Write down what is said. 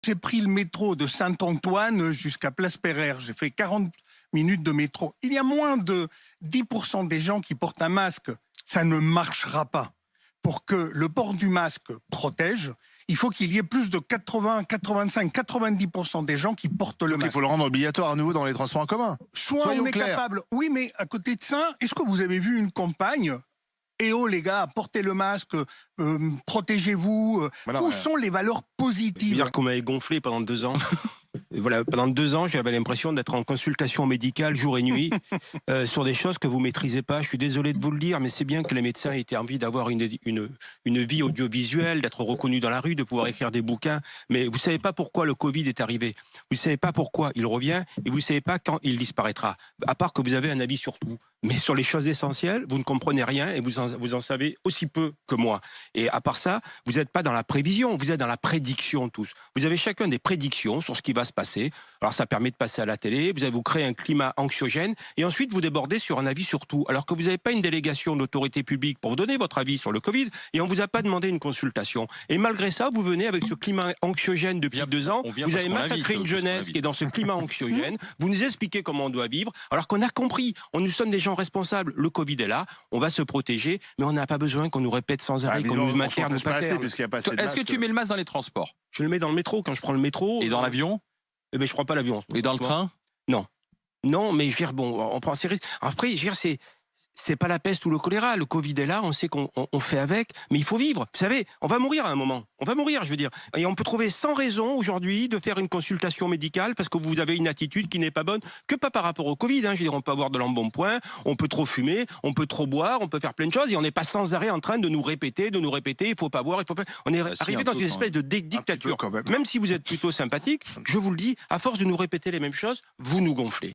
J'ai pris le métro de Saint-Antoine jusqu'à Place Pereire. J'ai fait 40 minutes de métro. Il y a moins de 10% des gens qui portent un masque. Ça ne marchera pas. Pour que le port du masque protège, il faut qu'il y ait plus de 80, 85, 90% des gens qui portent le masque. Il faut le rendre obligatoire à nouveau dans les transports en commun. Soit Soyons on est clairs. capable. Oui, mais à côté de ça, est-ce que vous avez vu une campagne? Eh oh les gars, portez le masque, protégez-vous. Où sont les valeurs positives? Dire qu'on m'avait gonflé pendant 2 ans. Et voilà, pendant 2 ans, j'avais l'impression d'être en consultation médicale jour et nuit sur des choses que vous maîtrisez pas. Je suis désolé de vous le dire, mais c'est bien que les médecins aient envie d'avoir une vie audiovisuelle, d'être reconnus dans la rue, de pouvoir écrire des bouquins. Mais vous savez pas pourquoi le Covid est arrivé. Vous savez pas pourquoi il revient et vous savez pas quand il disparaîtra. À part que vous avez un avis sur tout. Mais sur les choses essentielles, vous ne comprenez rien et vous en savez aussi peu que moi. Et à part ça, vous n'êtes pas dans la prévision, vous êtes dans la prédiction tous. Vous avez chacun des prédictions sur ce qui va se passer. Alors ça permet de passer à la télé, vous créez un climat anxiogène et ensuite vous débordez sur un avis sur tout. Alors que vous n'avez pas une délégation d'autorité publique pour vous donner votre avis sur le Covid et on ne vous a pas demandé une consultation. Et malgré ça, vous venez avec ce climat anxiogène depuis 2 ans. Vous avez massacré une jeunesse qui est dans ce climat anxiogène. Vous nous expliquez comment on doit vivre alors qu'on a compris. Nous sommes des gens responsables. Le Covid est là, on va se protéger, mais on n'a pas besoin qu'on nous répète sans arrêt qu'on nous materne. Est-ce que tu mets le masque dans les transports? Je le mets dans le métro quand je prends le métro. Et dans l'avion? Eh ben, je prends pas l'avion. Et dans le train? Non. Non, mais je veux dire, bon, on prend ces risques. Après, je veux dire, c'est pas la peste ou le choléra. Le Covid est là, on sait qu'on fait avec, mais il faut vivre. Vous savez, on va mourir à un moment. On va mourir, je veux dire. Et on peut trouver 100 raisons aujourd'hui de faire une consultation médicale parce que vous avez une attitude qui n'est pas bonne, que pas par rapport au Covid. Je veux dire, on peut avoir de l'embonpoint, on peut trop fumer, on peut trop boire, on peut faire plein de choses et on n'est pas sans arrêt en train de nous répéter, il faut pas boire, il faut pas. On est arrivé dans une espèce de dictature. Même si vous êtes plutôt sympathique, je vous le dis, à force de nous répéter les mêmes choses, vous nous gonflez.